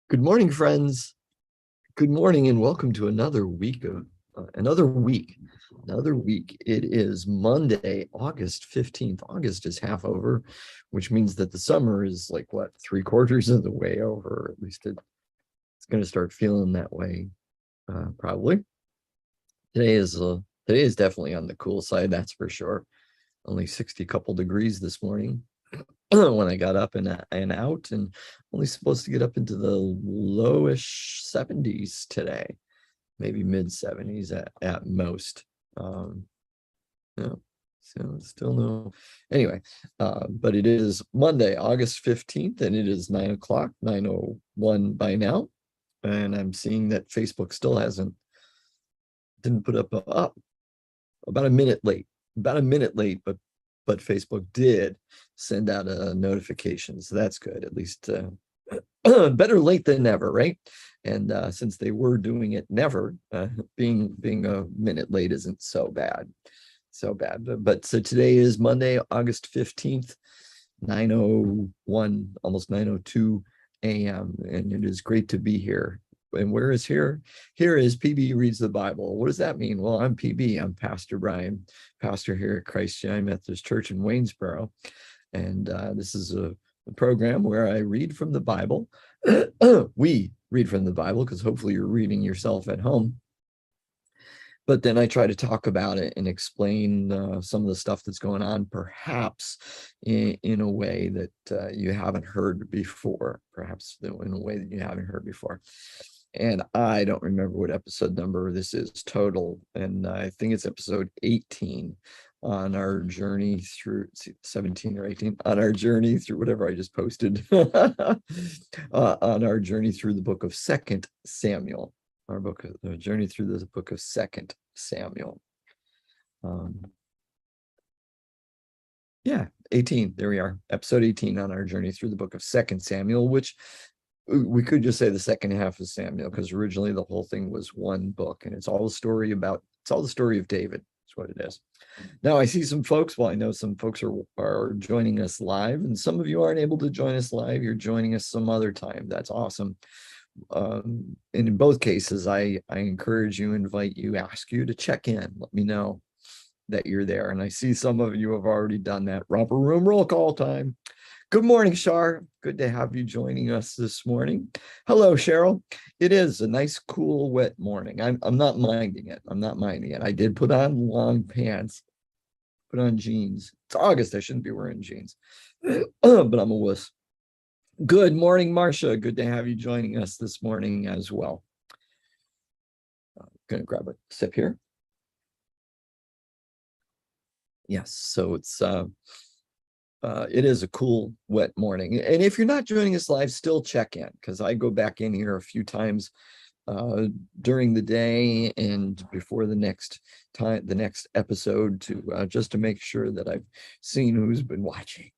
Good morning, friends. Good morning, and welcome to another week of another week. It is Monday, August 15th. August is half over, which means that the summer is like what, three-quarters of the way over. At least it's going to start feeling that way, probably. Today is definitely on the cool side, that's for sure. Only 60 couple degrees this morning. When I got up and out, and only supposed to get up into the lowish 70s today, maybe mid 70s at most. No, so still no. Anyway, but it is Monday, August 15th, and it is 9 o'clock, 9:01 by now. And I'm seeing that Facebook still didn't put up about a minute late, but Facebook did send out a notification, so that's good. At least better late than never, right? And since they were doing it never, being a minute late isn't so bad, But so today is Monday, August 15th, 9:01, almost 9:02 a.m., and it is great to be here. And where is here? Here is PB Reads the Bible. What does that mean? Well, I'm PB. I'm Pastor Brian, pastor here at Christ United Methodist Church in Waynesboro. And this is a program where I read from the Bible. We read from the Bible because hopefully you're reading yourself at home. But then I try to talk about it and explain some of the stuff that's going on, perhaps in a way that you haven't heard before, in a way that you haven't heard before. And I don't remember what episode number this is total. And I think it's episode 18 on our journey through 17 or 18 on our journey through whatever I just posted on our journey through the book of Second Samuel. Our book, the journey through the book of Second Samuel. Yeah, 18. There we are, episode 18 on our journey through the book of Second Samuel, which we could just say the second half of Samuel, because originally the whole thing was one book, and it's all the story of David. That's what it is. Now I see some folks. Well, I know some folks are joining us live, and some of you aren't able to join us live. You're joining us some other time. That's awesome. And in both cases, I encourage you, invite you, ask you to check in. Let me know that you're there. And I see some of you have already done that. Romper room roll call time. Good morning, Shar. Good to have you joining us this morning. Hello, Cheryl. It is a nice, cool, wet morning. I'm not minding it. I did put on long pants, put on jeans. It's August. I shouldn't be wearing jeans, but I'm a wuss. Good morning, Marcia. Good to have you joining us this morning as well. I'm going to grab a sip here. Yes, so it is a cool, wet morning. And if you're not joining us live, still check in, because I go back in here a few times during the day and before the next episode to just to make sure that I've seen who's been watching.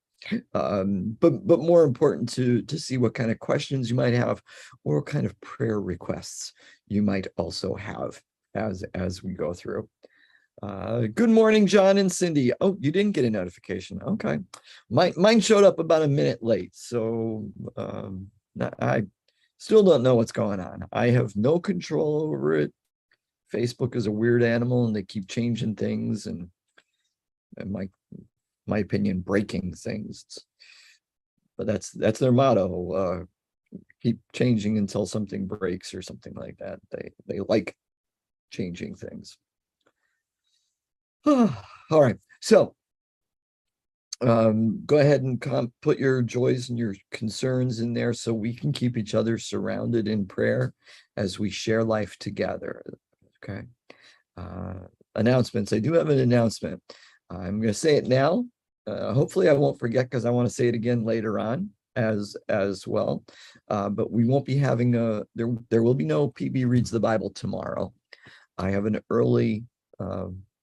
But more important to see what kind of questions you might have, or what kind of prayer requests you might also have as we go through. Good morning, John and Cindy. Oh, you didn't get a notification. Okay. Mine showed up about a minute late. So I still don't know what's going on. I have no control over it. Facebook is a weird animal, and they keep changing things, and my opinion, breaking things. But that's their motto. Keep changing until something breaks or something like that. They like changing things. All right, so go ahead and put your joys and your concerns in there so we can keep each other surrounded in prayer as we share life together. Okay. Announcements. I do have an announcement. I'm going to say it now. Hopefully I won't forget, because I want to say it again later on as well. But we won't be having there will be no PB Reads the Bible tomorrow. I have an early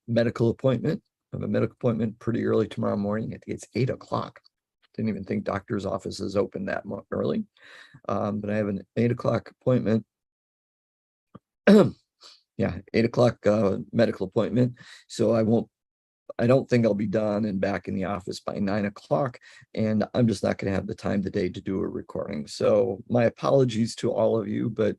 medical appointment. I have a medical appointment pretty early tomorrow morning. I think it's 8 o'clock. Didn't even think doctor's offices open that early. But I have an 8 o'clock appointment. Yeah, 8 o'clock medical appointment. So I won't I don't think I'll be done and back in the office by 9 o'clock, and I'm just not going to have the time today to do a recording. So my apologies to all of you, but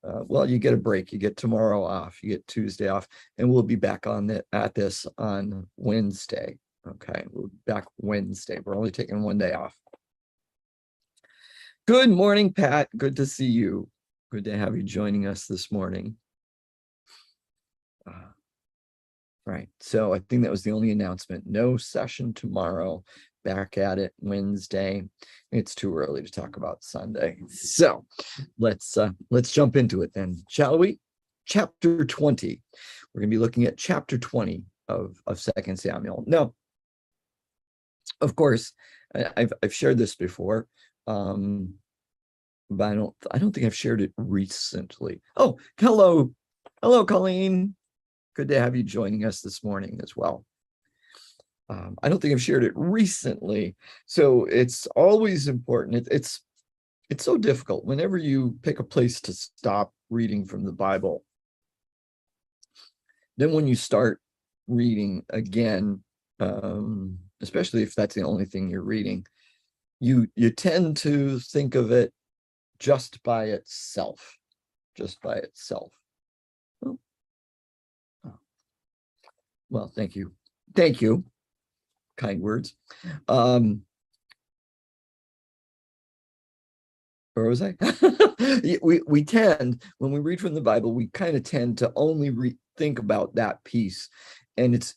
well, you get a break. You get tomorrow off. You get Tuesday off, and we'll be back at this on Wednesday. Okay, we'll be back Wednesday. We're only taking one day off. Good morning, Pat. Good to see you. Good to have you joining us this morning. Right. So I think that was the only announcement. No session tomorrow. Back at it Wednesday. It's too early to talk about Sunday. So let's jump into it then, shall we? Chapter 20. We're going to be looking at chapter 20 of 2 Samuel. Now, of course, I've shared this before, but I don't think I've shared it recently. Oh, hello, Colleen. Good to have you joining us this morning as well. I don't think I've shared it recently, so it's always important. It's so difficult whenever you pick a place to stop reading from the Bible. Then when you start reading again, especially if that's the only thing you're reading, you tend to think of it just by itself. Well, thank you. Kind words. Where was I? we tend, when we read from the Bible, we kind of tend to only think about that piece. And it's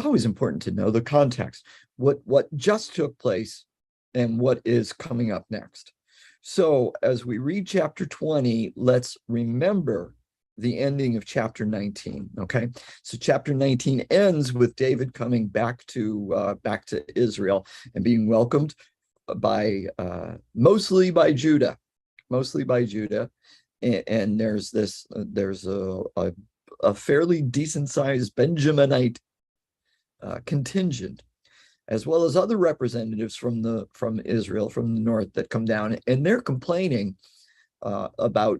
always important to know the context, what just took place and what is coming up next. So as we read chapter 20, let's remember the ending of chapter 19. Okay, so chapter 19 ends with David coming back to Israel and being welcomed by mostly by Judah, and there's a fairly decent sized Benjaminite contingent, as well as other representatives from Israel, from the north, that come down, and they're complaining about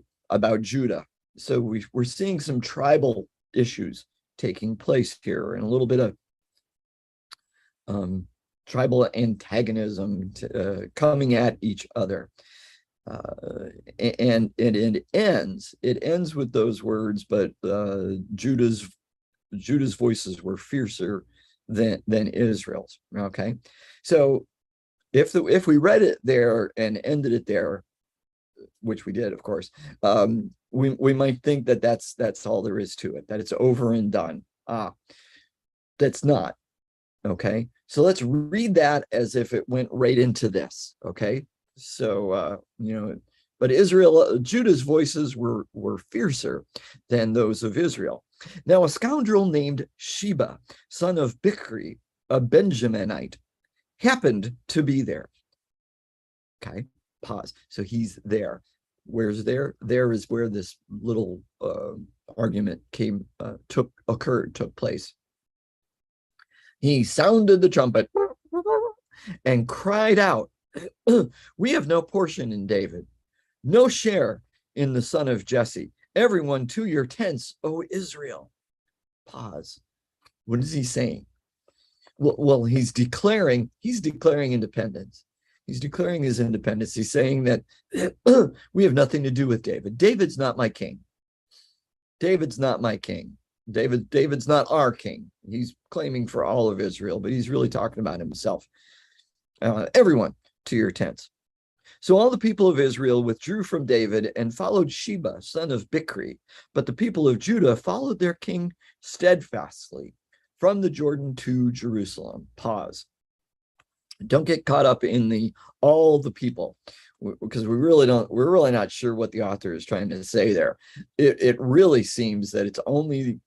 Judah. So we're seeing some tribal issues taking place here, and a little bit of tribal antagonism coming at each other. And it ends with those words, but Judah's voices were fiercer than Israel's. Okay, so if we read it there and ended it there, which we did, of course, we might think that that's all there is to it, that it's over and done. That's not. Okay, so let's read that as if it went right into this. Okay, so but Judah's voices were fiercer than those of Israel. Now a scoundrel named Sheba, son of Bichri, a Benjaminite, happened to be there. Okay, pause. So he's there. Where's there? There is where this little argument took place. He sounded the trumpet and cried out, "We have no portion in David, no share in the son of Jesse. Everyone to your tents, O Israel." Pause. What is he saying? Well, he's declaring independence. He's declaring his independence. He's saying that we have nothing to do with David. David's not my king. David's not my king. David's not our king. He's claiming for all of Israel, but he's really talking about himself. Everyone to your tents. So all the people of Israel withdrew from David and followed Sheba, son of Bichri. But the people of Judah followed their king steadfastly from the Jordan to Jerusalem. Pause. Don't get caught up in all the people, because we're really not sure what the author is trying to say there. It really seems that it's only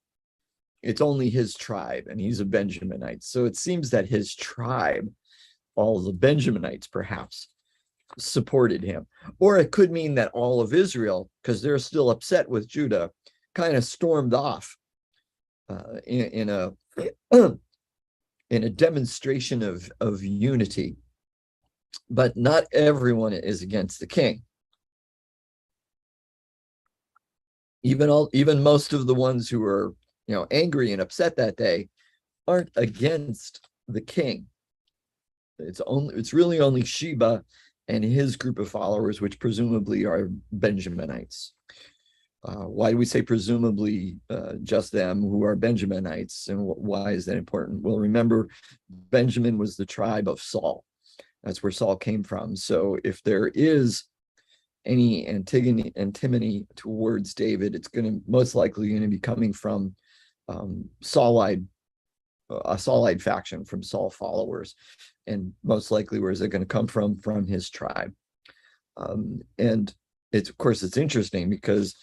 his tribe, and he's a Benjaminite. So it seems that his tribe, all the Benjaminites perhaps, supported him. Or it could mean that all of Israel, because they're still upset with Judah, kind of stormed off in a demonstration of unity. But not everyone is against the king. Even most of the ones who were angry and upset that day aren't against the king. It's really only Sheba and his group of followers, which presumably are Benjaminites. Why do we say presumably just them who are Benjaminites, and why is that important? Well, remember, Benjamin was the tribe of Saul. That's where Saul came from. So if there is any antimony towards David, it's going to most likely going to be coming from Saulite, a Saulite faction, from Saul followers, and most likely where is it going to come from? From his tribe. And it's, of course, it's interesting because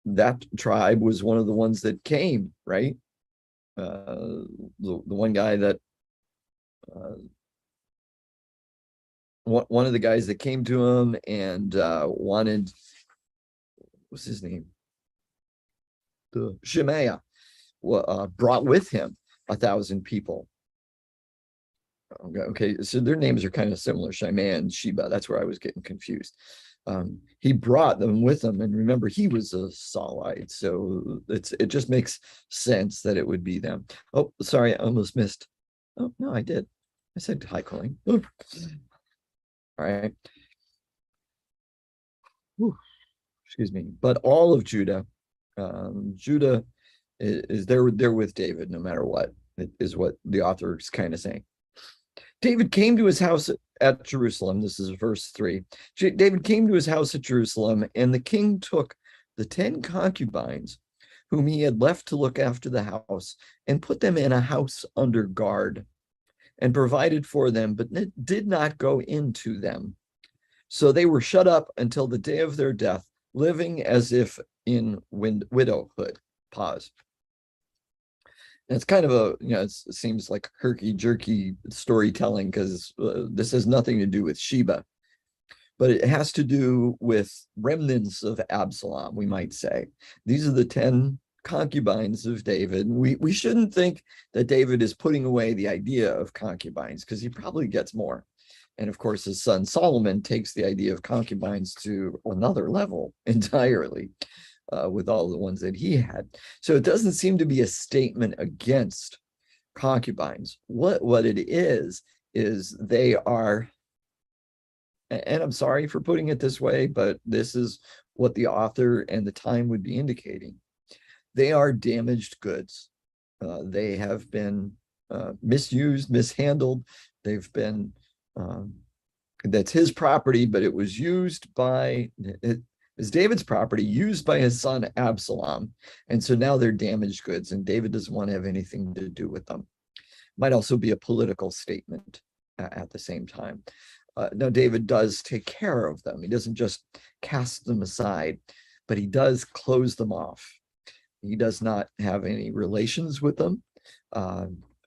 that tribe was one of the ones that came, right? The one guy that one of the guys that came to him and wanted, what's his name? The Shemaiah brought with him 1,000 people. Okay, so their names are kind of similar, Shimei and Sheba. That's where I was getting confused. He brought them with him, and remember, he was a Saulite, so it just makes sense that it would be them. Oh, sorry, I almost missed. Oh no, I did. I said hi, Colleen. Oh. All right. Whew. Excuse me. But all of Judah, Judah is there with David no matter what, is what the author is kind of saying. David came to his house at Jerusalem. This is verse 3. David came to his house at Jerusalem, and the king took the 10 concubines whom he had left to look after the house and put them in a house under guard and provided for them, but did not go into them. So they were shut up until the day of their death, living as if in widowhood. Pause. And it's kind of it seems like herky-jerky storytelling because this has nothing to do with Sheba, but it has to do with remnants of Absalom, we might say. These are the 10 concubines of David. We shouldn't think that David is putting away the idea of concubines because he probably gets more. And of course, his son Solomon takes the idea of concubines to another level entirely. With all the ones that he had. So it doesn't seem to be a statement against concubines. What it is they are, and I'm sorry for putting it this way, but this is what the author and the time would be indicating. They are damaged goods. They have been misused, mishandled. They've been, that's his property, but it was used by, is David's property used by his son Absalom. And so now they're damaged goods, and David doesn't want to have anything to do with them. Might also be a political statement at the same time. Now, David does take care of them. He doesn't just cast them aside, but he does close them off. He does not have any relations with them.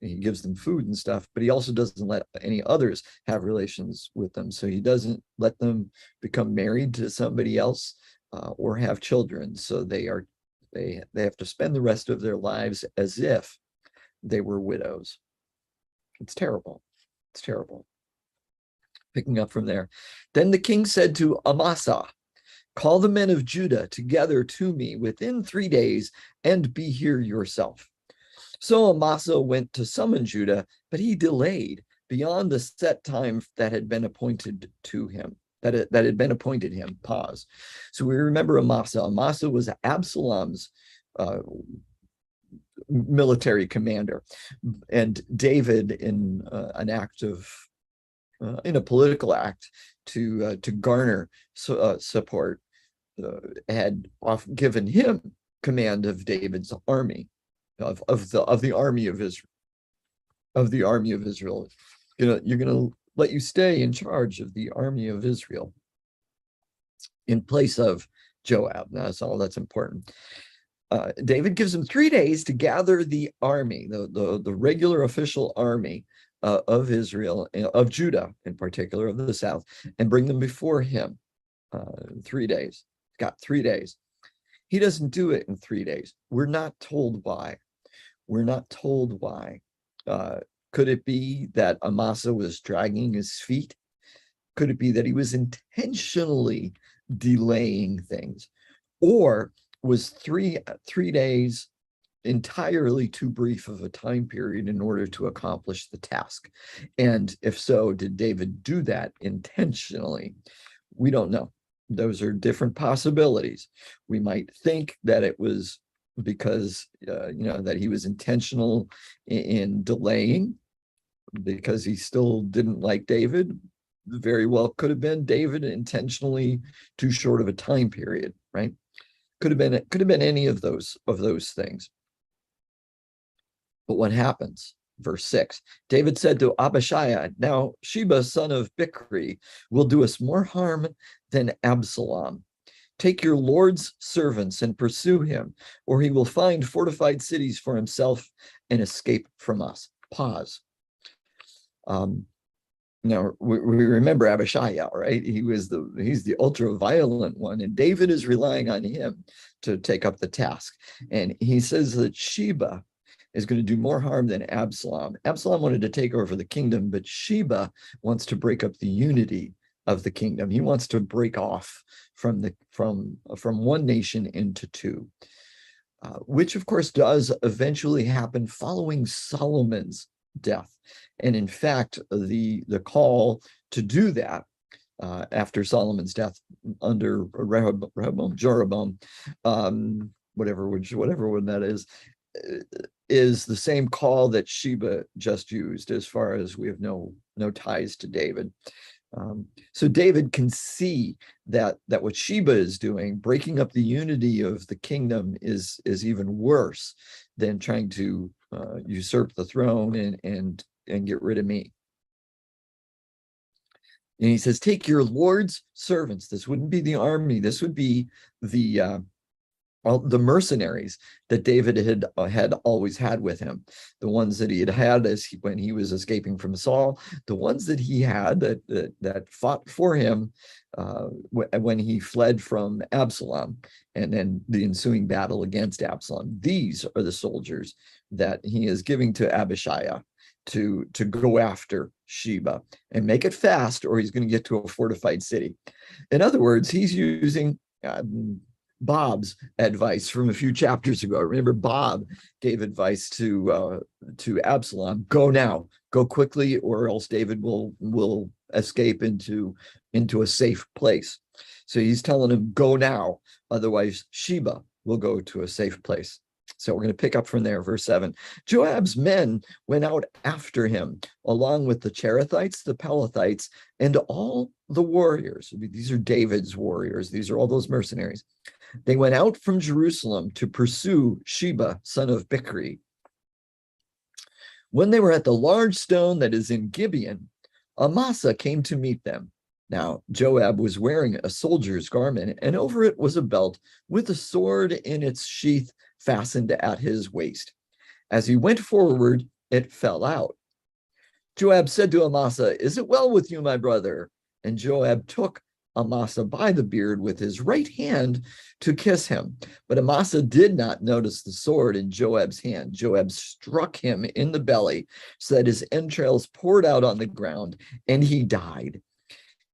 He gives them food and stuff, but he also doesn't let any others have relations with them. So he doesn't let them become married to somebody else or have children. So they have to spend the rest of their lives as if they were widows. It's terrible. It's terrible. Picking up from there. Then the king said to Amasa, "Call the men of Judah together to me within 3 days and be here yourself." So Amasa went to summon Judah, but he delayed beyond the set time that had been appointed to him, that had been appointed him. Pause. So we remember Amasa. Amasa was Absalom's military commander, and David, in an act of, in a political act to garner support, had given him command of David's army. Of the army of Israel, you're gonna let you stay in charge of the army of Israel in place of Joab. That's all that's important. David gives him 3 days to gather the army, the regular official army of Israel, of Judah in particular, of the south, and bring them before him. 3 days. Got 3 days. He doesn't do it in 3 days. We're not told why. We're not told why. Could it be that Amasa was dragging his feet? Could it be that he was intentionally delaying things? Or was three days entirely too brief of a time period in order to accomplish the task? And if so, did David do that intentionally? We don't know. Those are different possibilities. We might think that it was because that he was intentional in delaying because he still didn't like David. Very well could have been David intentionally too short of a time period, right? Could have been any of those things. But what happens? Verse 6, David said to Abishai, now Sheba, son of Bichri, will do us more harm than Absalom. Take your Lord's servants and pursue him, or he will find fortified cities for himself and escape from us. Pause. Now we remember Abishai, right? He's the ultra violent one, and David is relying on him to take up the task. And he says that Sheba is going to do more harm than Absalom. Absalom wanted to take over the kingdom, but Sheba wants to break up the unity of the kingdom. He wants to break off from one nation into two, which of course does eventually happen following Solomon's death. And in fact, the call to do that after Solomon's death under Jeroboam, whatever one that is the same call that Sheba just used, as far as we have no ties to David. So David can see that what Sheba is doing, breaking up the unity of the kingdom, is even worse than trying to usurp the throne and get rid of me. And he says, take your Lord's servants. This wouldn't be the army. This would be the mercenaries that David had always had with him, the ones that he had when he was escaping from Saul, the ones that he had that fought for him when he fled from Absalom, and then the ensuing battle against Absalom. These are the soldiers that he is giving to Abishai to go after Sheba, and make it fast, or he's going to get to a fortified city. In other words, he's using Bob's advice from a few chapters ago. Remember, Bob gave advice to Absalom: go now, go quickly, or else David will escape into a safe place. So he's telling him, go now, otherwise Sheba will go to a safe place. So we're going to pick up from there, verse 7. Joab's men went out after him, along with the Cherethites, the Pelethites, and all the warriors. These are David's warriors. These are all those mercenaries. They went out from Jerusalem to pursue Sheba, son of Bichri. When they were at the large stone that is in Gibeon, Amasa came to meet them. Now, Joab was wearing a soldier's garment, and over it was a belt with a sword in its sheath fastened at his waist. As he went forward, it fell out. Joab said to Amasa, is it well with you, my brother? And Joab took Amasa by the beard with his right hand to kiss him. But Amasa did not notice the sword in Joab's hand. Joab struck him in the belly so that his entrails poured out on the ground, and he died.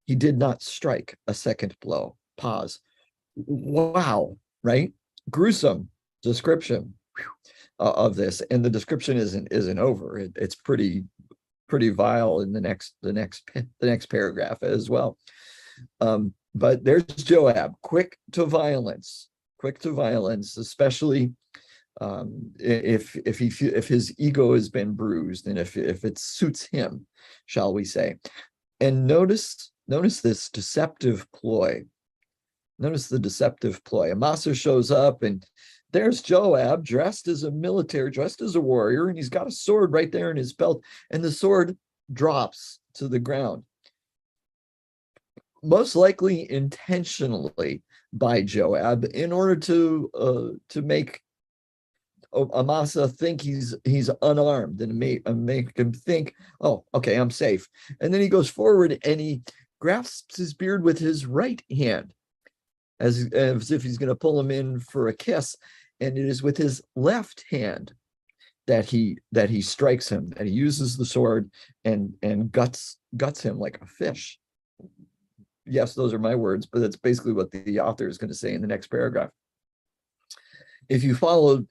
He did not strike a second blow. Pause. Wow, right? Gruesome description of this, and the description isn't over. It's pretty vile in the next paragraph as well. But there's Joab, quick to violence, especially if his ego has been bruised, and if it suits him, shall we say. And notice this deceptive ploy. Notice the deceptive ploy. Amasa shows up, and there's Joab dressed as a warrior, and he's got a sword right there in his belt, and the sword drops to the ground. Most likely intentionally by Joab, in order to make Amasa think he's unarmed, and make him think, oh, okay, I'm safe. And then he goes forward and he grasps his beard with his right hand, as if he's going to pull him in for a kiss. And it is with his left hand that he strikes him, that he uses the sword and guts him like a fish. Yes, those are my words, but that's basically what the author is going to say in the next paragraph. if you followed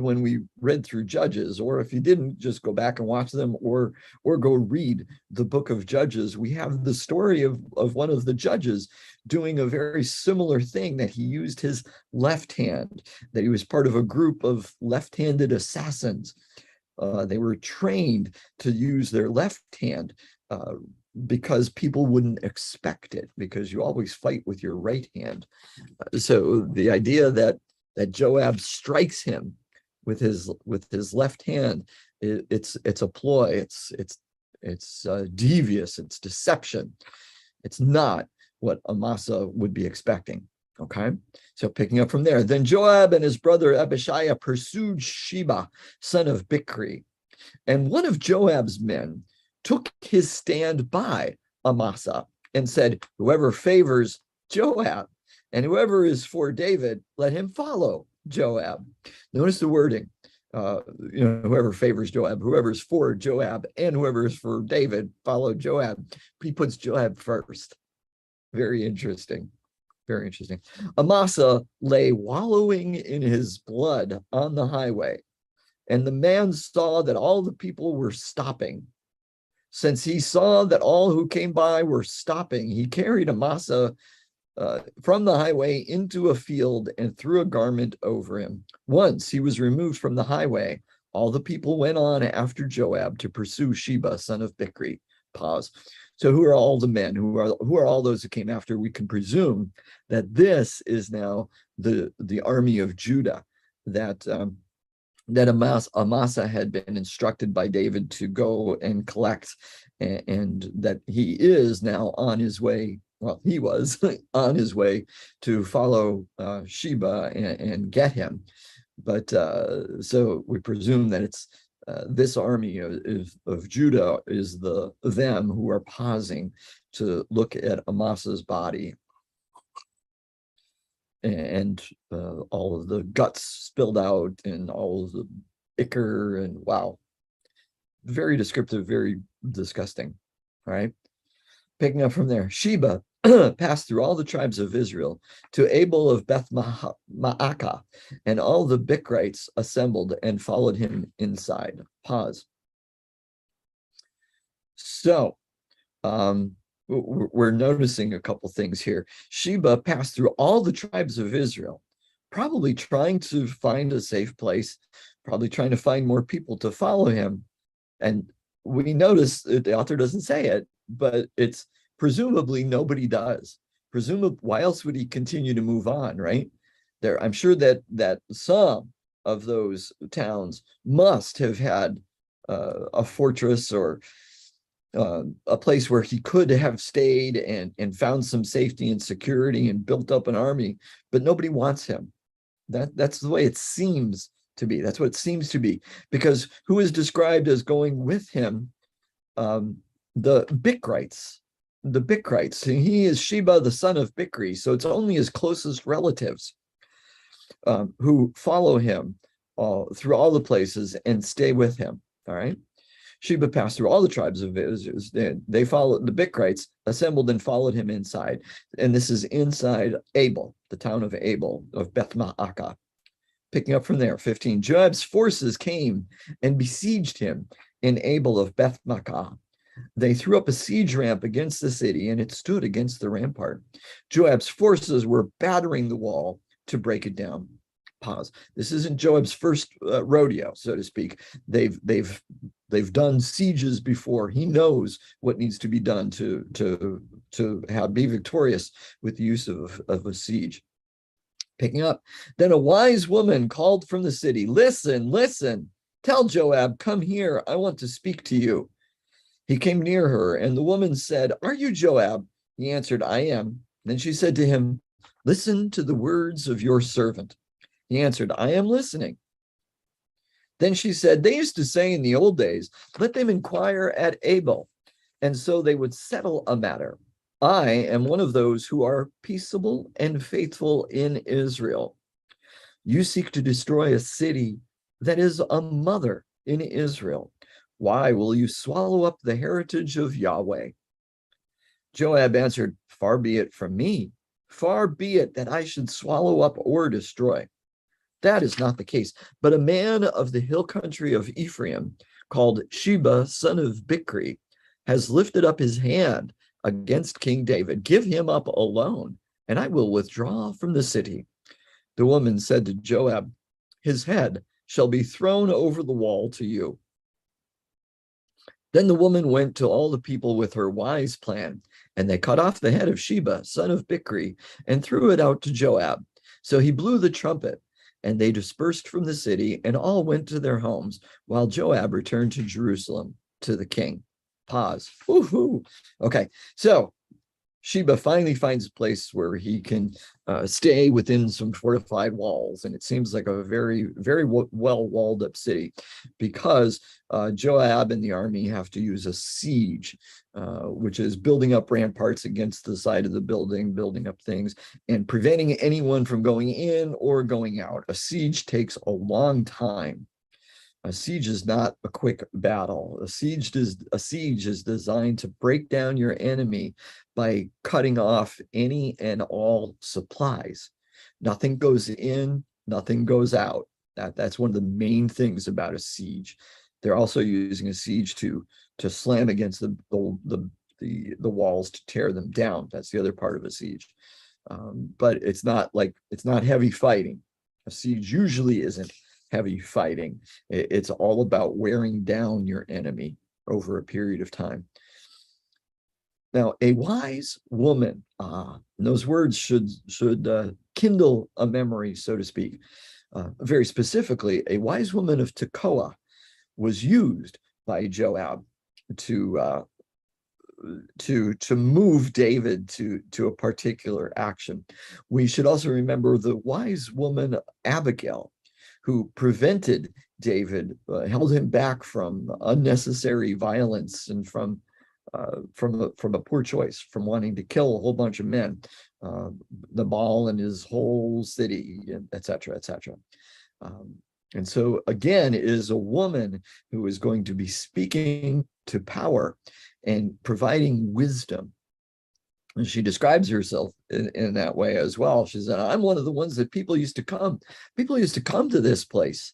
when we read through Judges, or if you didn't, just go back and watch them, or go read the book of Judges. We have the story of one of the judges doing a very similar thing, that he used his left hand, that he was part of a group of left-handed assassins. They were trained to use their left hand because people wouldn't expect it, because you always fight with your right hand. So the idea that Joab strikes him with his left hand, it's a ploy. It's devious. It's deception. It's not what Amasa would be expecting. Okay, so picking up from there, then Joab and his brother Abishai pursued Sheba, son of Bichri, and one of Joab's men took his stand by Amasa and said, "Whoever favors Joab and whoever is for David, let him follow Joab." Notice the wording. Whoever favors Joab, whoever is for Joab, and whoever is for David, follow Joab. He puts Joab first. Very interesting. Very interesting. Amasa lay wallowing in his blood on the highway, and the man saw that all the people were stopping. Since he saw that all who came by were stopping, he carried Amasa from the highway into a field and threw a garment over him. Once he was removed from the highway, all the people went on after Joab to pursue Sheba, son of Bichri. Pause. So who are all the men? Who are all those who came after? We can presume that this is now the army of Judah that Amasa had been instructed by David to go and collect, and that he is now on his way. Well, he was on his way to follow Sheba and get him. But so we presume that it's this army of Judah is them who are pausing to look at Amasa's body, and all of the guts spilled out and all of the ichor, and wow, very descriptive, very disgusting. All right, picking up from there, Sheba passed through all the tribes of Israel to Abel of Beth Maacah, and all the Bichrites assembled and followed him inside. Pause. So we're noticing a couple things here. Sheba passed through all the tribes of Israel, probably trying to find a safe place, probably trying to find more people to follow him. And we notice the author doesn't say it, but it's presumably nobody does. Presumably, why else would he continue to move on, right? I'm sure that some of those towns must have had a fortress or a place where he could have stayed and found some safety and security and built up an army, but nobody wants him. That's the way it seems to be. That's what it seems to be, because who is described as going with him? The Bichrites. The Bichrites. He is Sheba, the son of Bichri, so it's only his closest relatives who follow him through all the places and stay with him. All right. Sheba passed through all the tribes of Israel. They followed the Bichrites, assembled and followed him inside. And this is inside Abel, the town of Abel, of Beth Maacah. Picking up from there, 15. Joab's forces came and besieged him in Abel of Beth Maacah. They threw up a siege ramp against the city, and it stood against the rampart. Joab's forces were battering the wall to break it down. Pause. This isn't Joab's first rodeo, so to speak. They've done sieges before. He knows what needs to be done to be victorious with the use of a siege. Picking up, then a wise woman called from the city, "Listen, tell Joab, come here, I want to speak to you." He came near her, and the woman said, "Are you Joab?" He answered, "I am." Then she said to him, "Listen to the words of your servant." He answered, "I am listening." Then she said, "They used to say in the old days, 'Let them inquire at Abel,' and so they would settle a matter. I am one of those who are peaceable and faithful in Israel. You seek to destroy a city that is a mother in Israel. Why will you swallow up the heritage of Yahweh?" Joab answered, "Far be it from me. Far be it that I should swallow up or destroy. That is not the case. But a man of the hill country of Ephraim, called Sheba, son of Bichri, has lifted up his hand against King David. Give him up alone, and I will withdraw from the city. The woman said to Joab, his head shall be thrown over the wall to you. Then the woman went to all the people with her wise plan, and they cut off the head of Sheba, son of Bichri, and threw it out to Joab. So he blew the trumpet, and they dispersed from the city, and all went to their homes, while Joab returned to Jerusalem to the king. Pause. Woohoo! Okay, so Sheba finally finds a place where he can stay within some fortified walls. And it seems like a very, very well walled up city, because Joab and the army have to use a siege, which is building up ramparts against the side of the building, building up things, and preventing anyone from going in or going out. A siege takes a long time. A siege is not a quick battle. A siege is designed to break down your enemy by cutting off any and all supplies. Nothing goes in, nothing goes out. That's one of the main things about a siege. They're also using a siege to slam against the walls to tear them down. That's the other part of a siege. But it's not heavy fighting. A siege usually isn't heavy fighting. It's all about wearing down your enemy over a period of time. Now, a wise woman, those words should kindle a memory, so to speak. Very specifically, a wise woman of Tekoa was used by Joab to move David to a particular action. We should also remember the wise woman Abigail, who prevented David, held him back from unnecessary violence and from a poor choice, from wanting to kill a whole bunch of men, Nabal and his whole city, et cetera, et cetera. And so again, it is a woman who is going to be speaking to power and providing wisdom. And she describes herself in that way as well. She said, I'm one of the ones that people used to come. People used to come to this place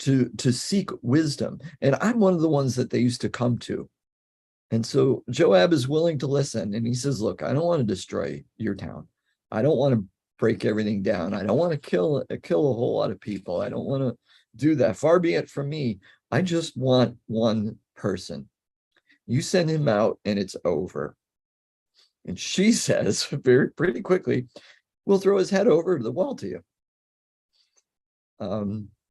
to seek wisdom. And I'm one of the ones that they used to come to. And so Joab is willing to listen. And he says, look, I don't want to destroy your town. I don't want to break everything down. I don't want to kill a whole lot of people. I don't want to do that. Far be it from me. I just want one person. You send him out and it's over. And she says pretty quickly, we'll throw his head over the wall to you.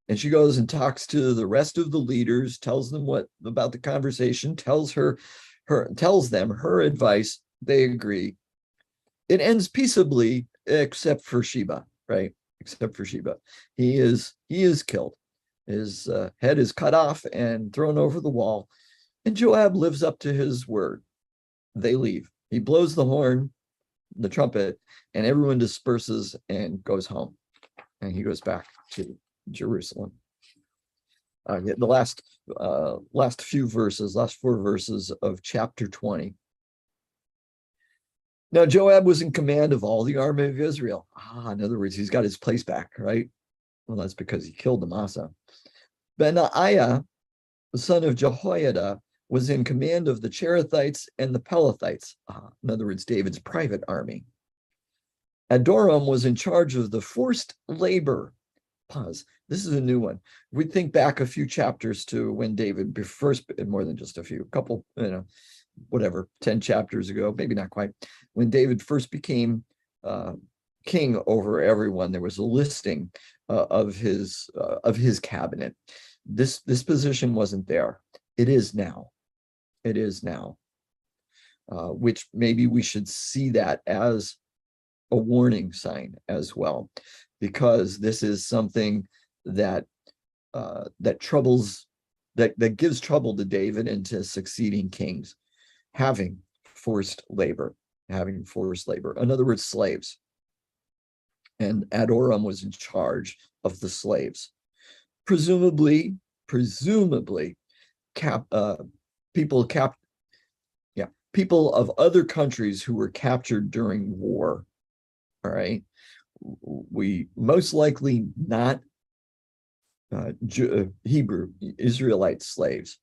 And she goes and talks to the rest of the leaders, tells them about the conversation, tells them her advice. They agree. It ends peaceably, except for Sheba, right? Except for Sheba. He is killed. His head is cut off and thrown over the wall. And Joab lives up to his word. They leave. He blows the horn, the trumpet, and everyone disperses and goes home. And he goes back to Jerusalem. The last four verses of chapter 20. Now Joab was in command of all the army of Israel. In other words, he's got his place back, right? Well, that's because he killed Amasa. Benaiah, the son of Jehoiada, was in command of the Cherethites and the Pelethites. In other words, David's private army. Adoram was in charge of the forced labor. Pause. This is a new one. We think back a few chapters to when David first, more than just a few, couple, 10 chapters ago, maybe not quite. When David first became king over everyone, there was a listing of his cabinet. This position wasn't there. It is now. It is now. Which maybe we should see that as a warning sign as well, because this is something that gives trouble to David and to succeeding kings, having forced labor. In other words, slaves. And Adoram was in charge of the slaves. Presumably, people of other countries who were captured during war. All right. We most likely not Hebrew Israelite slaves.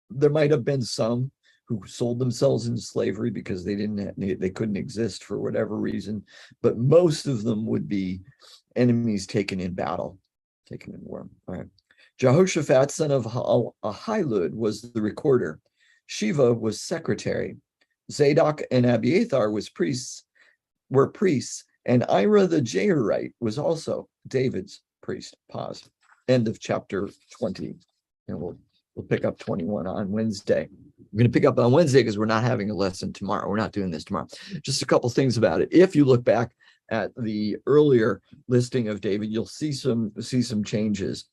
There might have been some who sold themselves into slavery because they couldn't exist for whatever reason, but most of them would be enemies taken in battle, taken in war. All right. Jehoshaphat, son of Ahilud, was the recorder. Shiva was secretary. Zadok and Abiathar were priests, and Ira the Jairite was also David's priest. Pause. End of chapter 20. And we'll pick up 21 on Wednesday. We're going to pick up on Wednesday because we're not having a lesson tomorrow. We're not doing this tomorrow. Just a couple things about it. If you look back at the earlier listing of David, you'll see some changes.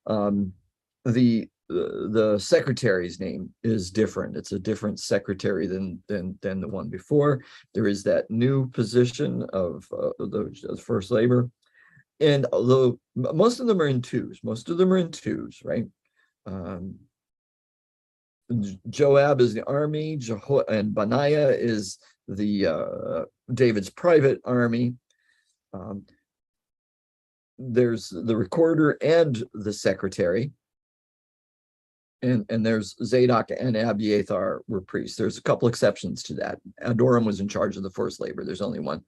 The secretary's name is different. It's a different secretary than the one before. There is that new position of the first labor. And although most of them are in twos, right? Joab is the army, and Benaiah is the David's private army. There's the recorder and the secretary, and there's Zadok and Abiathar were priests. There's a couple exceptions to that. Adoram was in charge of the first labor. There's only one.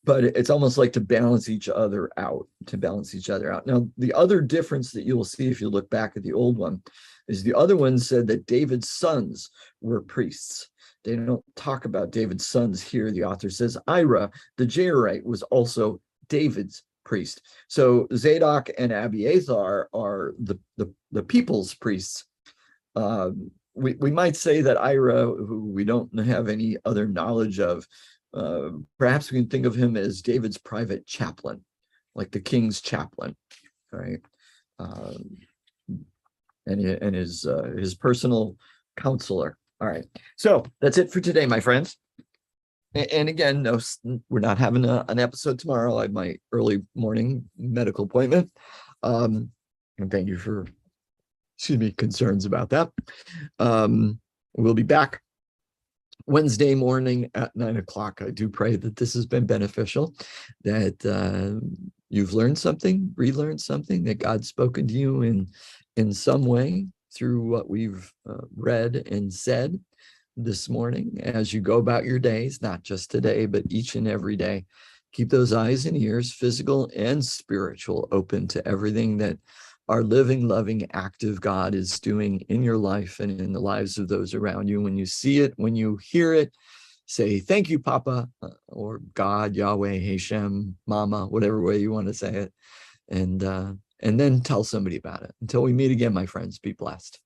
But it's almost like to balance each other out. Now, the other difference that you will see if you look back at the old one is the other one said that David's sons were priests. They don't talk about David's sons here. The author says Ira, the Jairite, was also David's priest. So Zadok and Abiathar are the people's priests. We might say that Ira, who we don't have any other knowledge of, perhaps we can think of him as David's private chaplain, like the king's chaplain, right? And his personal counselor. All right, so that's it for today, my friends. And again, no, we're not having an episode tomorrow. I have my early morning medical appointment. And thank you for, concerns about that. We'll be back Wednesday morning at 9 o'clock. I do pray that this has been beneficial, that you've learned something, relearned something, that God's spoken to you in some way through what we've read and said this morning as you go about your days, not just today, but each and every day. Keep those eyes and ears, physical and spiritual, open to everything that our living, loving, active God is doing in your life and in the lives of those around you. When you see it, when you hear it, say, thank you, Papa, or God, Yahweh, Hashem, Mama, whatever way you want to say it. And then tell somebody about it. Until we meet again, my friends, be blessed.